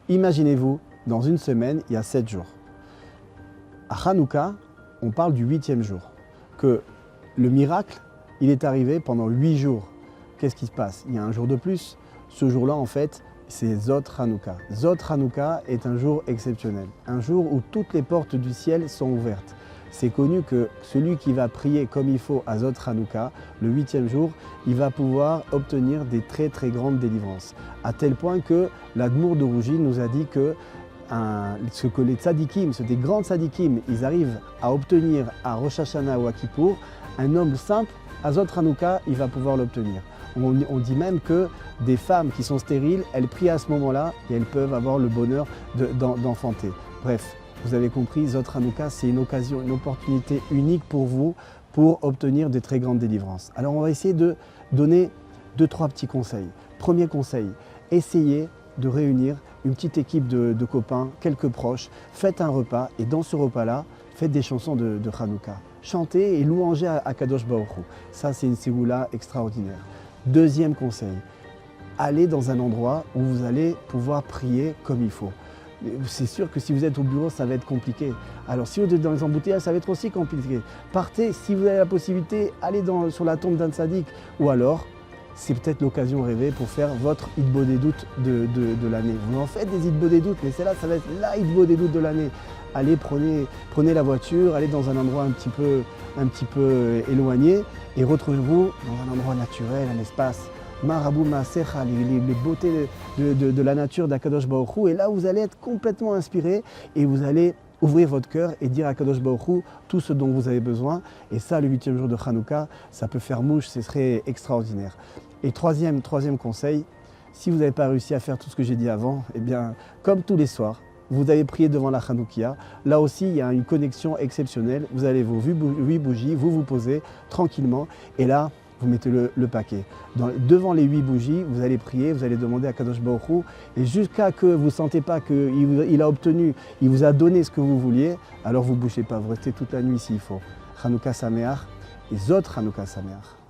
Imaginez-vous, dans une semaine, il y a 7 jours. À Hanouka, on parle du 8e jour. Que le miracle, il est arrivé pendant 8 jours. Qu'est-ce qui se passe? Il y a un jour de plus. Ce jour-là, en fait, c'est Zot Hanouka. Zot Hanouka est un jour exceptionnel. Un jour où toutes les portes du ciel sont ouvertes. C'est connu que celui qui va prier comme il faut à Zot Hanouka, le 8e jour, il va pouvoir obtenir des très très grandes délivrances. À tel point que l'Admour de Rougy nous a dit que ce que les tzadikim, des grands tzadikim, ils arrivent à obtenir à Rosh Hashanah ou à Kippour, un homme simple, à Zot Hanouka, il va pouvoir l'obtenir. On dit même que des femmes qui sont stériles, elles prient à ce moment-là et elles peuvent avoir le bonheur d'enfanter. Bref, vous avez compris, Zot Hanouka, c'est une occasion, une opportunité unique pour vous pour obtenir de très grandes délivrances. Alors on va essayer de donner 2-3 petits conseils. Premier conseil, essayez de réunir une petite équipe de copains, quelques proches, faites un repas et dans ce repas-là, faites des chansons de Hanouka. Chantez et louangez à Kadosh Baruch Hu. Ça, c'est une ségoula extraordinaire. Deuxième conseil, allez dans un endroit où vous allez pouvoir prier comme il faut. C'est sûr que si vous êtes au bureau, ça va être compliqué. Alors si vous êtes dans les embouteillages, ça va être aussi compliqué. Partez, si vous avez la possibilité, allez sur la tombe d'un tzaddik. Ou alors, c'est peut-être l'occasion rêvée pour faire votre Hitbo des doutes de l'année. Vous en faites des Hitbo des doutes, mais c'est là, ça va être la Hitbo des doutes de l'année. Allez, prenez la voiture, allez dans un endroit un petit peu éloigné et retrouvez-vous dans un endroit naturel, un espace. Marabou Maasecha, les beautés de la nature d'Akadosh Baruch Hu. Et là, vous allez être complètement inspiré et vous allez ouvrir votre cœur et dire à Kadosh Baruch Hu tout ce dont vous avez besoin. Et ça, le 8e jour de Hanouka, ça peut faire mouche, ce serait extraordinaire. Et troisième conseil, si vous n'avez pas réussi à faire tout ce que j'ai dit avant, eh bien, comme tous les soirs, vous avez prié devant la Hanoukia. Là aussi, il y a une connexion exceptionnelle. Vous avez vos 8 bougies, vous vous posez tranquillement et là, vous mettez le paquet. Devant les 8 bougies, vous allez prier, vous allez demander à Kadosh Baruch Hu et jusqu'à que vous ne sentez pas qu'il a obtenu, il vous a donné ce que vous vouliez, alors vous ne bougez pas, vous restez toute la nuit s'il faut. Hanouka Sameach et Zot Hanouka Sameach.